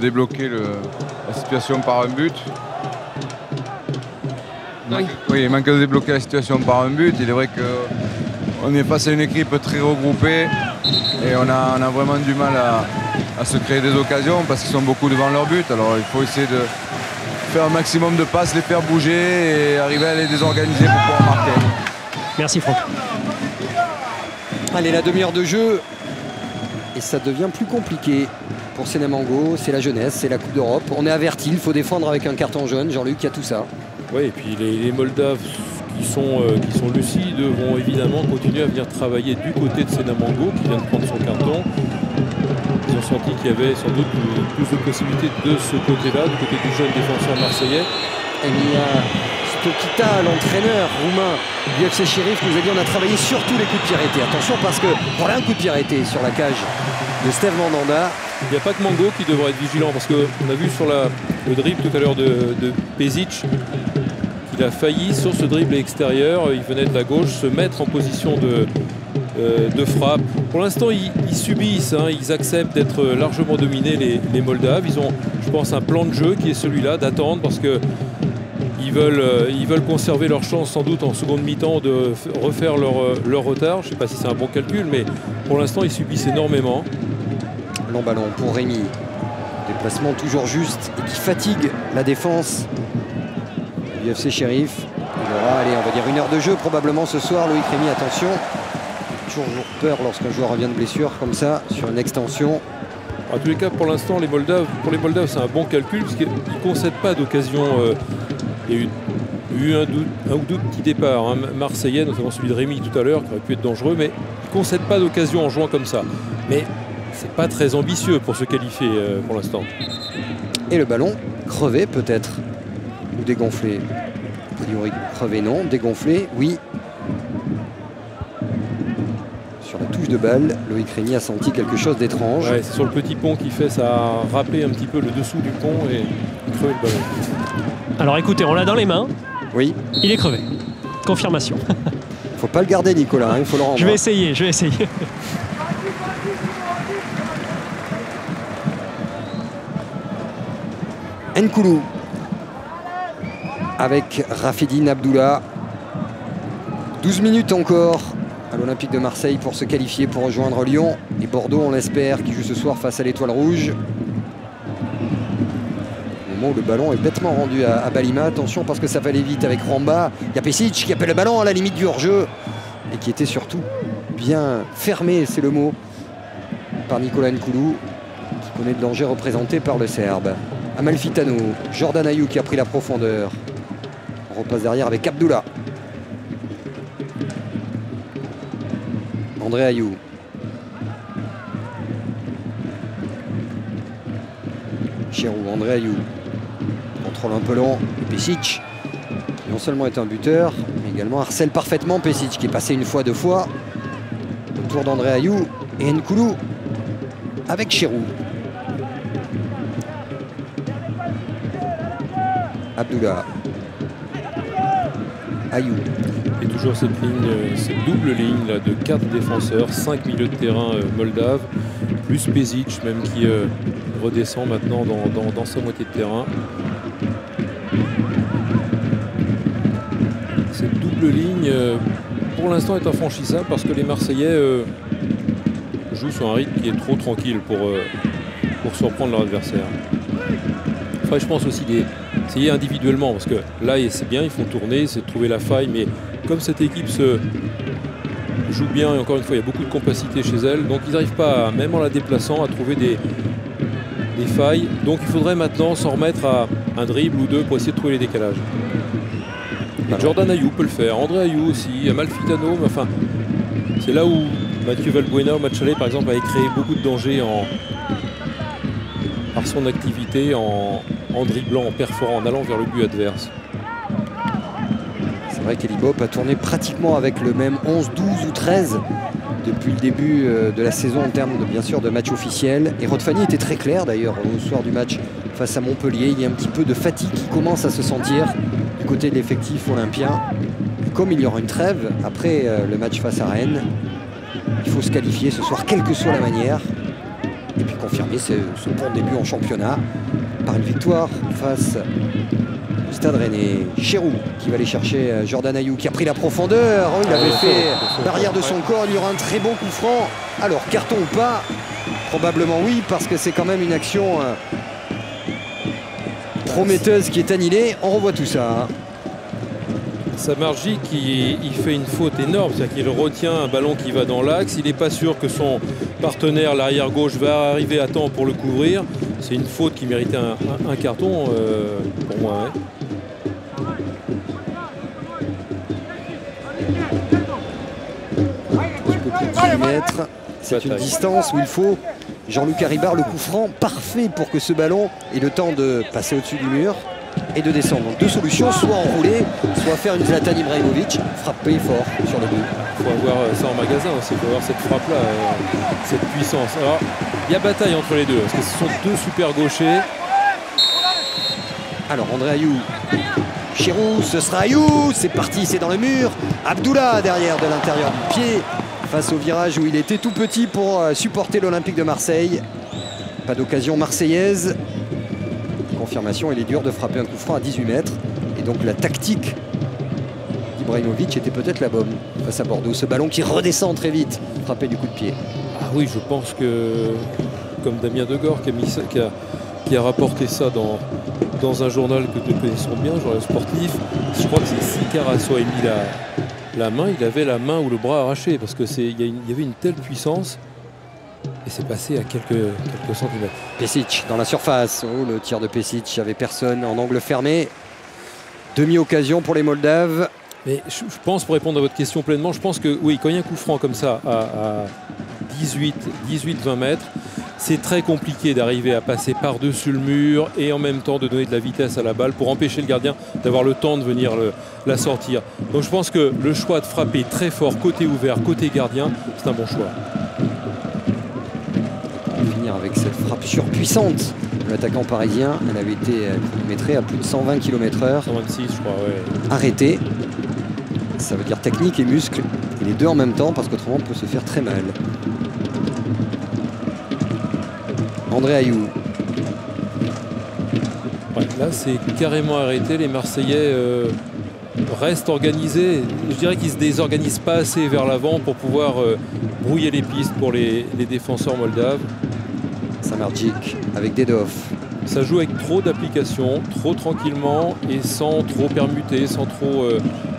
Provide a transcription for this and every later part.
débloquer la situation par un but. Oui, il manque de débloquer la situation par un but. Il est vrai qu'on est face à une équipe très regroupée et on a vraiment du mal à se créer des occasions parce qu'ils sont beaucoup devant leur but. Alors il faut essayer de faire un maximum de passes, les faire bouger et arriver à les désorganiser pour pouvoir marquer. Merci Franck. Allez, la demi-heure de jeu. Et ça devient plus compliqué pour Sénamango. C'est la jeunesse, c'est la Coupe d'Europe. On est averti, il faut défendre avec un carton jaune. Jean-Luc, il y a tout ça. Oui, et puis les Moldaves qui sont lucides vont évidemment continuer à venir travailler du côté de Sénamango qui vient de prendre son carton. Ils ont senti qu'il y avait sans doute plus de possibilités de ce côté-là, du côté du jeune défenseur marseillais. Et il y a Stokita, l'entraîneur roumain du FC Sheriff, nous a dit on a travaillé surtout les coups de pied arrêtés. Attention parce que voilà un coup de pied arrêté sur la cage de Steve Mandanda. Il n'y a pas que Mango qui devrait être vigilant parce qu'on a vu sur le dribble tout à l'heure de Pezic qu'il a failli sur ce dribble extérieur. Il venait de la gauche se mettre en position de frappe. Pour l'instant, ils subissent, hein, ils acceptent d'être largement dominés, les Moldaves. Ils ont, je pense, un plan de jeu qui est celui-là, d'attendre parce que ils veulent conserver leur chance sans doute en seconde mi-temps de refaire leur retard. Je ne sais pas si c'est un bon calcul, mais pour l'instant, ils subissent énormément. Long ballon pour Rémi. Déplacement toujours juste et qui fatigue la défense du FC Sheriff. Il aura, allez, on va dire 1 heure de jeu probablement ce soir. Loïc Rémi, attention. Toujours peur lorsqu'un joueur revient de blessure comme ça, sur une extension. En tous les cas, pour l'instant, pour les Moldaves, c'est un bon calcul parce qu'ils ne concèdent pas d'occasion. Il y a eu un ou deux petits départs marseillais, notamment celui de Rémi tout à l'heure, qui aurait pu être dangereux, mais ils ne concèdent pas d'occasion en jouant comme ça. Mais c'est pas très ambitieux pour se qualifier pour l'instant. Et le ballon crevé peut-être, ou dégonflé. A priori crevé non, dégonflé oui. Sur la touche de balle, Loïc Rémy a senti quelque chose d'étrange. Ouais, c'est sur le petit pont qui fait, ça a râpé un petit peu le dessous du pont et crevé le ballon. Alors écoutez, on l'a dans les mains. Oui. Il est crevé. Confirmation. Faut pas le garder Nicolas, il faut le rendre. Je vais essayer. Nkoulou avec Rafidine Abdullah. 12 minutes encore à l'Olympique de Marseille pour se qualifier, pour rejoindre Lyon et Bordeaux, on l'espère, qui joue ce soir face à l'Étoile Rouge. Au moment où le ballon est bêtement rendu à Balima, attention parce que ça va aller vite avec Ramba. Il y a Pesic qui appelle le ballon à la limite du hors-jeu et qui était surtout bien fermé, c'est le mot, par Nicolas Nkoulou, qui connaît le danger représenté par le Serbe. Amalfitano, Jordan Ayou qui a pris la profondeur. On repasse derrière avec Abdullah. André Ayou. Chirou, André Ayou. Contrôle un peu long. Pesic, qui non seulement est un buteur, mais également harcèle parfaitement Pesic, qui est passé une fois, deux fois. Autour d'André Ayou et Nkoulou avec Chirou. Abdullah. Ayou. Et toujours cette double ligne là, de 4 défenseurs, 5 milieux de terrain moldaves, plus Pezic même qui redescend maintenant dans sa moitié de terrain. Cette double ligne pour l'instant est infranchissable parce que les Marseillais jouent sur un rythme qui est trop tranquille pour surprendre leur adversaire. Enfin, je pense aussi essayer individuellement parce que là c'est bien, ils font tourner, c'est de trouver la faille, mais comme cette équipe se joue bien et encore une fois il y a beaucoup de compacité chez elle, donc ils n'arrivent pas, même en la déplaçant, à trouver des failles. Donc il faudrait maintenant s'en remettre à un dribble ou deux pour essayer de trouver les décalages. Et Jordan Ayou peut le faire, André Ayou aussi, Amalfitano, mais enfin c'est là où Mathieu Valbuena au match aller par exemple avait créé beaucoup de dangers par son activité en dribblant, en perforant, en allant vers le but adverse. C'est vrai qu'Elibop a tourné pratiquement avec le même 11, 12 ou 13 depuis le début de la saison en termes bien sûr de match officiel. Et Rodfani était très clair d'ailleurs au soir du match face à Montpellier. Il y a un petit peu de fatigue qui commence à se sentir du côté de l'effectif olympien. Et comme il y aura une trêve après le match face à Rennes, il faut se qualifier ce soir quelle que soit la manière. Et puis qu'on confirmer ce bon début en championnat par une victoire face au Stade Rennais. Chérou qui va aller chercher Jordan Ayou qui a pris la profondeur. Oh, il avait fait l'arrière de son corps. Il y aura un très bon coup franc. Alors carton ou pas? Probablement oui, parce que c'est quand même une action prometteuse qui est annulée. On revoit tout ça. Samardzic, il fait une faute énorme, c'est-à-dire qu'il retient un ballon qui va dans l'axe. Il n'est pas sûr que son partenaire, l'arrière gauche, va arriver à temps pour le couvrir. C'est une faute qui méritait un carton pour moi. Ouais. Un petit peu plus de 10 mètres. C'est une distance où il faut Jean-Luc Haribard, le coup franc parfait pour que ce ballon ait le temps de passer au-dessus du mur et de descendre. Donc deux solutions, soit enrouler, soit faire une Zlatan Ibrahimovic, frapper fort sur le but. Il faut avoir ça en magasin aussi, il faut avoir cette frappe-là, cette puissance. Alors, il y a bataille entre les deux, parce que ce sont deux super gauchers. Alors, André Ayou, Chérou, ce sera Ayou, c'est parti, c'est dans le mur. Abdoullah derrière de l'intérieur du pied, face au virage où il était tout petit pour supporter l'Olympique de Marseille. Pas d'occasion marseillaise. Confirmation, il est dur de frapper un coup franc à 18 mètres. Et donc la tactique d'Ibrahimovic était peut-être la bonne face à Bordeaux. Ce ballon qui redescend très vite, frappé du coup de pied. Ah oui, je pense que, comme Damien Degore qui a rapporté ça dans un journal que nous connaissons bien, journal sportif, je crois que c'est si Carasso a mis la main, il avait la main ou le bras arraché, parce que il y avait une telle puissance. Et c'est passé à quelques centimètres. Pesic dans la surface. Oh, le tir de Pesic, il n'y avait personne en angle fermé. Demi-occasion pour les Moldaves. Mais je pense, pour répondre à votre question pleinement, je pense que oui, quand il y a un coup franc comme ça à 18-20 mètres, c'est très compliqué d'arriver à passer par-dessus le mur et en même temps de donner de la vitesse à la balle pour empêcher le gardien d'avoir le temps de venir la sortir. Donc je pense que le choix de frapper très fort, côté ouvert, côté gardien, c'est un bon choix. Finir avec cette frappe surpuissante de l'attaquant parisien. Elle avait été chronométrée à plus de 120 km/h. 126 je crois, ouais. Arrêté. Ça veut dire technique et muscle. Et les deux en même temps, parce qu'autrement on peut se faire très mal. André Ayou. Ouais, là c'est carrément arrêté. Les Marseillais restent organisés. Je dirais qu'ils ne se désorganisent pas assez vers l'avant pour pouvoir brouiller les pistes pour les défenseurs moldaves. Samardzic avec Dedov. Ça joue avec trop d'applications, trop tranquillement et sans trop permuter, sans trop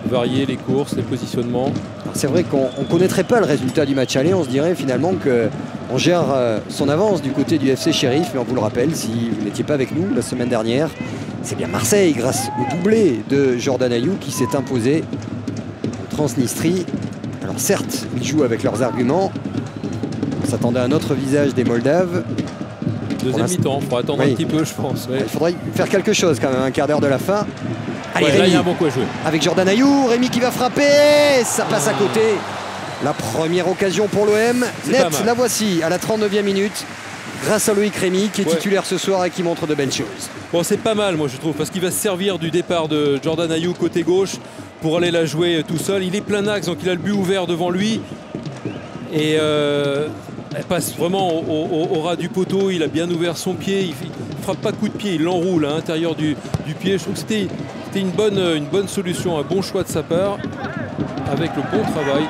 varier les courses, les positionnements. C'est vrai qu'on ne connaîtrait pas le résultat du match aller. On se dirait finalement qu'on gère son avance du côté du FC Sheriff. Mais on vous le rappelle, si vous n'étiez pas avec nous la semaine dernière, c'est bien Marseille, grâce au doublé de Jordan Ayou, qui s'est imposé en Transnistrie. Alors certes, ils jouent avec leurs arguments. On s'attendait à un autre visage des Moldaves. Deuxième mi-temps, il faudra attendre un petit peu, je pense. Ouais. Il faudrait faire quelque chose quand même, un quart d'heure de la fin. Allez, ouais, Rémi, là, il y a un bon coup à jouer. avec Jordan Ayou, Rémi qui va frapper, ça passe à côté. La première occasion pour l'OM, net, la voici à la 39e minute, grâce à Loïc Rémy qui est titulaire ce soir et qui montre de belles choses. Bon, c'est pas mal, moi je trouve, parce qu'il va se servir du départ de Jordan Ayou côté gauche pour aller la jouer tout seul. Il est plein axe, donc il a le but ouvert devant lui. Et elle passe vraiment au ras du poteau. Il a bien ouvert son pied. Il frappe pas coup de pied, il l'enroule à l'intérieur du pied. Je trouve que c'était une bonne solution, un bon choix de sa part, avec le bon travail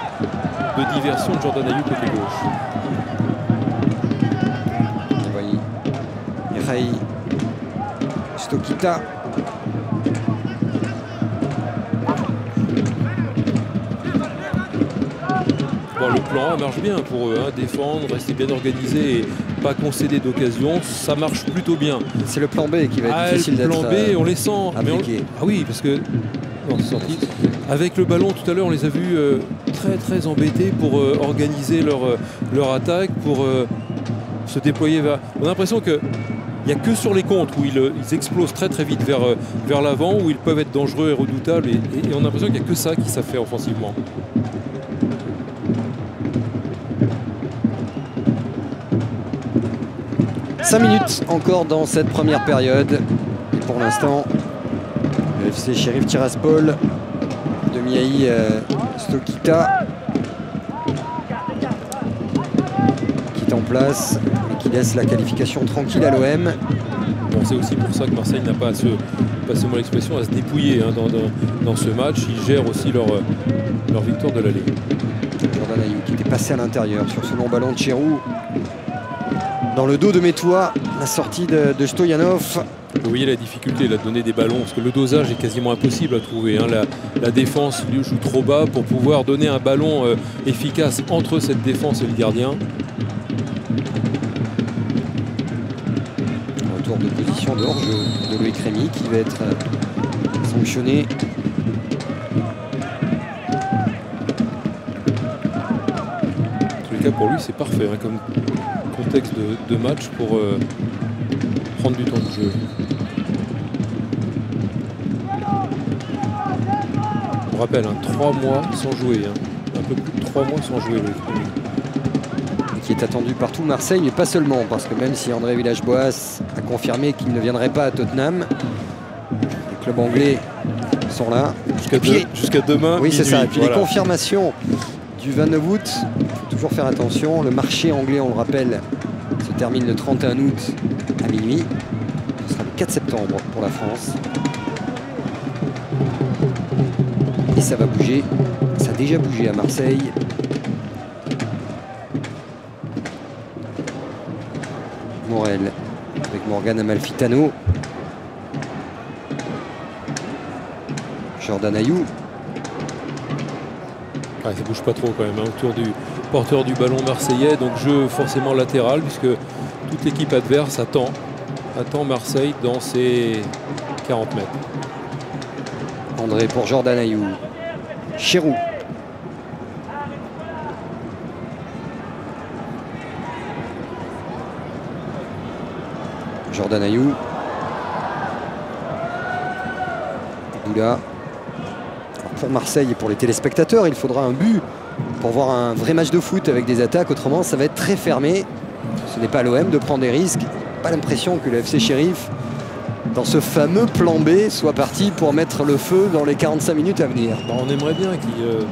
de diversion de Jordan Ayou côté gauche. Ray Stokita. Bon, le plan A marche bien pour eux, hein. Défendre, rester bien organisé et pas concéder d'occasion, ça marche plutôt bien. C'est le plan B qui va être difficile d'être le plan B, on les sent. Ah oui, parce que avec le ballon tout à l'heure, on les a vus très embêtés pour organiser leur attaque, pour se déployer vers. On a l'impression que il n'y a que sur les contres où ils explosent très vite vers l'avant, où ils peuvent être dangereux et redoutables. Et on a l'impression qu'il n'y a que ça qui ça fait offensivement. « 5 minutes encore dans cette première période. Et pour l'instant, le FC Sheriff Tiraspol de Miaï Stokita qui est en place. qui laisse la qualification tranquille à l'OM. Bon, c'est aussi pour ça que Marseille n'a pas à se, passez-moi l'expression, à se dépouiller hein, dans ce match. Ils gèrent aussi leur victoire de l'aller. Jordan Ayew qui était passé à l'intérieur sur ce long ballon de Cherou. Dans le dos de Métois, la sortie de Stoyanov. Vous voyez la difficulté là, de donner des ballons, parce que le dosage est quasiment impossible à trouver. Hein. La défense lui joue trop bas pour pouvoir donner un ballon efficace entre cette défense et le gardien. Retour de position de hors-jeu de Loïc Rémy qui va être sanctionné. En tous les cas, pour lui, c'est parfait hein, comme contexte de match pour prendre du temps de jeu. On rappelle, hein, 3 mois sans jouer. Hein. Un peu plus de 3 mois sans jouer. Qui est attendu par tout Marseille, mais pas seulement, parce que même si André Villas-Boas a confirmé qu'il ne viendrait pas à Tottenham, les clubs anglais sont là. Jusqu'à demain. Oui, c'est ça. Et puis voilà. les confirmations du 29 août, il faut toujours faire attention. Le marché anglais, on le rappelle, se termine le 31 août à minuit. Ce sera le 4 septembre pour la France. Et ça va bouger. Ça a déjà bougé à Marseille. Morel avec Morgan Amalfitano. Jordan Ayew. Ah, ça bouge pas trop quand même hein, autour du porteur du ballon marseillais. Donc jeu forcément latéral puisque toute l'équipe adverse attend Marseille dans ses 40 mètres. André pour Jordan Ayew. Cherou. Jordan Ayew. Doula. Pour Marseille et pour les téléspectateurs, il faudra un but pour voir un vrai match de foot avec des attaques. Autrement, ça va être très fermé. Ce n'est pas à l'OM de prendre des risques. Pas l'impression que le FC Sheriff, dans ce fameux plan B, soit parti pour mettre le feu dans les 45 minutes à venir. Bah, on aimerait bien qu'ils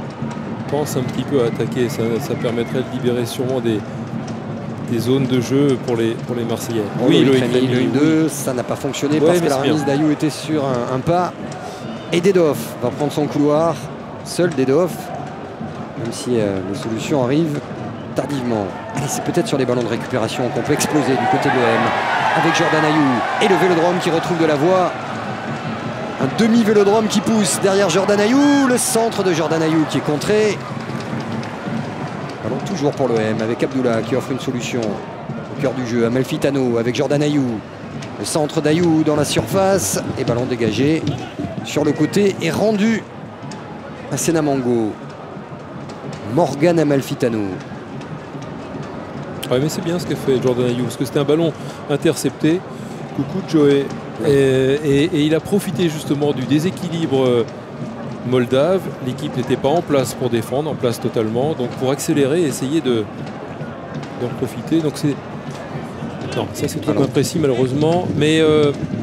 pensent un petit peu à attaquer. Ça permettrait de libérer sûrement des zones de jeu pour les Marseillais. Bon, oui, le 1-2, ça n'a pas fonctionné parce que la remise d'Ayew était sur un pas. Et Dedhoff va prendre son couloir. Seul Dedhoff, même si les solutions arrivent tardivement. Allez, c'est peut-être sur les ballons de récupération qu'on peut exploser du côté de l'OM. Avec Jordan Ayew et le Vélodrome qui retrouve de la voie. Un demi-Vélodrome qui pousse derrière Jordan Ayew. Le centre de Jordan Ayew qui est contré. Ballon toujours pour l'OM avec Abdullah qui offre une solution au cœur du jeu. Amalfitano avec Jordan Ayew. Le centre d'Ayew dans la surface. Et ballon dégagé sur le côté et rendu à Senamango. Morgan Amalfitano. Ouais, mais c'est bien ce qu'a fait Jordan Ayew parce que c'était un ballon intercepté. Coucou Joey. Et il a profité justement du déséquilibre moldave. L'équipe n'était pas en place pour défendre, en place totalement. Donc pour accélérer, essayer d'en profiter. Donc c'est... Non, ça c'est trop imprécis malheureusement. Mais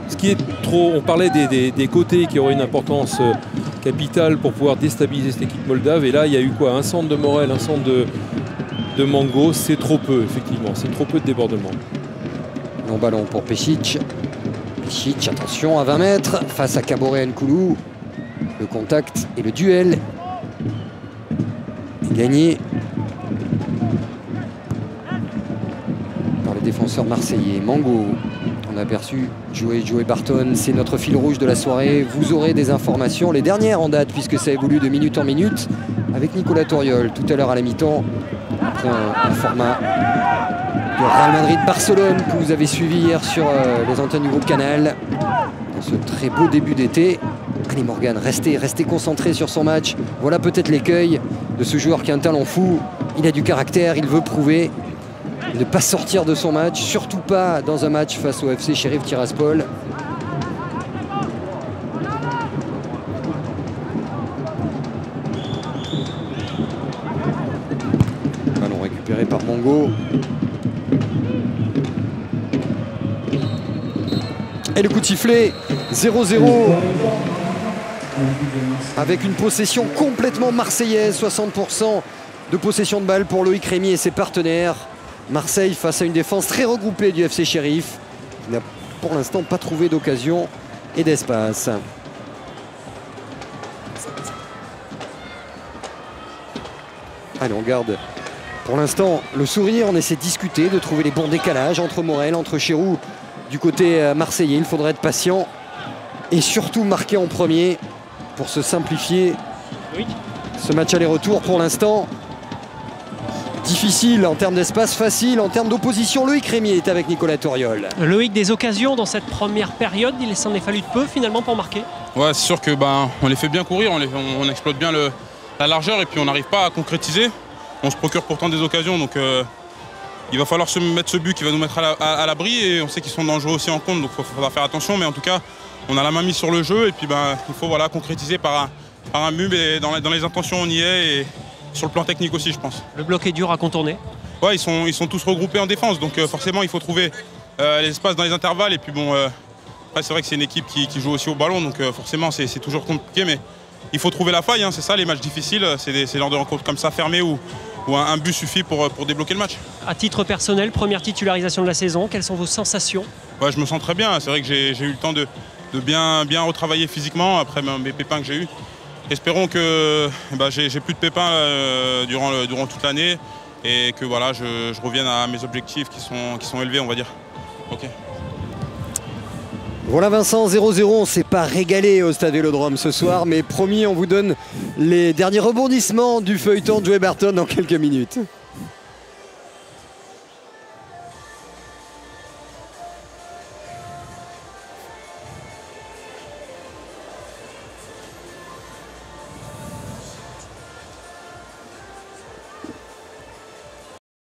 ce qui est trop... On parlait des côtés qui auraient une importance capitale pour pouvoir déstabiliser cette équipe moldave. Et là, il y a eu quoi? Un centre de Morel, un centre de Mango. C'est trop peu, effectivement. C'est trop peu de débordement. Long ballon pour Pešić. Pešić, attention, à 20 mètres, face à Kaboré Nkoulou. Le contact et le duel est gagné par les défenseurs marseillais. Mango, on a aperçu Joey Barton, c'est notre fil rouge de la soirée. Vous aurez des informations, les dernières en date, puisque ça évolue de minute en minute, avec Nicolas Tauriol, tout à l'heure à la mi-temps, après un format de Real Madrid-Barcelone que vous avez suivi hier sur les antennes du groupe Canal, dans ce très beau début d'été. Allez Morgan, restez concentré sur son match. Voilà peut-être l'écueil de ce joueur qui a un talent fou. Il a du caractère, il veut prouver. Et ne pas sortir de son match, surtout pas dans un match face au FC Sheriff Tiraspol. Ballon récupéré par Mango. Et le coup de sifflet, 0-0. Avec une possession complètement marseillaise, 60% de possession de balle pour Loïc Rémy et ses partenaires. Marseille face à une défense très regroupée du FC Sheriff, qui n'a pour l'instant pas trouvé d'occasion et d'espace. Allez, on garde pour l'instant le sourire, on essaie de discuter, de trouver les bons décalages entre Morel, entre Chérou du côté marseillais. Il faudra être patient et surtout marquer en premier pour se simplifier ce match aller-retour. Pour l'instant, difficile en termes d'espace, facile en termes d'opposition. Loïc Rémier est avec Nicolas Toriol. Loïc, des occasions dans cette première période, il s'en est fallu de peu finalement pour marquer. Ouais, c'est sûr que on les fait bien courir, on exploite bien la largeur et puis on n'arrive pas à concrétiser. On se procure pourtant des occasions, donc il va falloir se mettre ce but qui va nous mettre à l'abri, et on sait qu'ils sont dangereux aussi en compte, donc il faudra faire attention. Mais en tout cas, on a la main mise sur le jeu et puis il faut concrétiser par un but, mais dans les intentions on y est, et sur le plan technique aussi, je pense. Le bloc est dur à contourner. Ouais, ils sont tous regroupés en défense, donc forcément il faut trouver les espaces dans les intervalles. Et puis c'est vrai que c'est une équipe qui joue aussi au ballon, donc forcément c'est toujours compliqué, mais il faut trouver la faille, hein, c'est ça les matchs difficiles, c'est des genres de rencontres comme ça fermées où un but suffit pour débloquer le match. À titre personnel, première titularisation de la saison, quelles sont vos sensations? Ouais, je me sens très bien, c'est vrai que j'ai eu le temps de bien retravailler physiquement après mes pépins que j'ai eus. Espérons que j'ai plus de pépins durant toute l'année et que je revienne à mes objectifs qui sont élevés, on va dire. Okay. Voilà Vincent, 0-0, on ne s'est pas régalé au Stade Vélodrome ce soir, mais promis, on vous donne les derniers rebondissements du feuilleton de Joey Barton dans quelques minutes.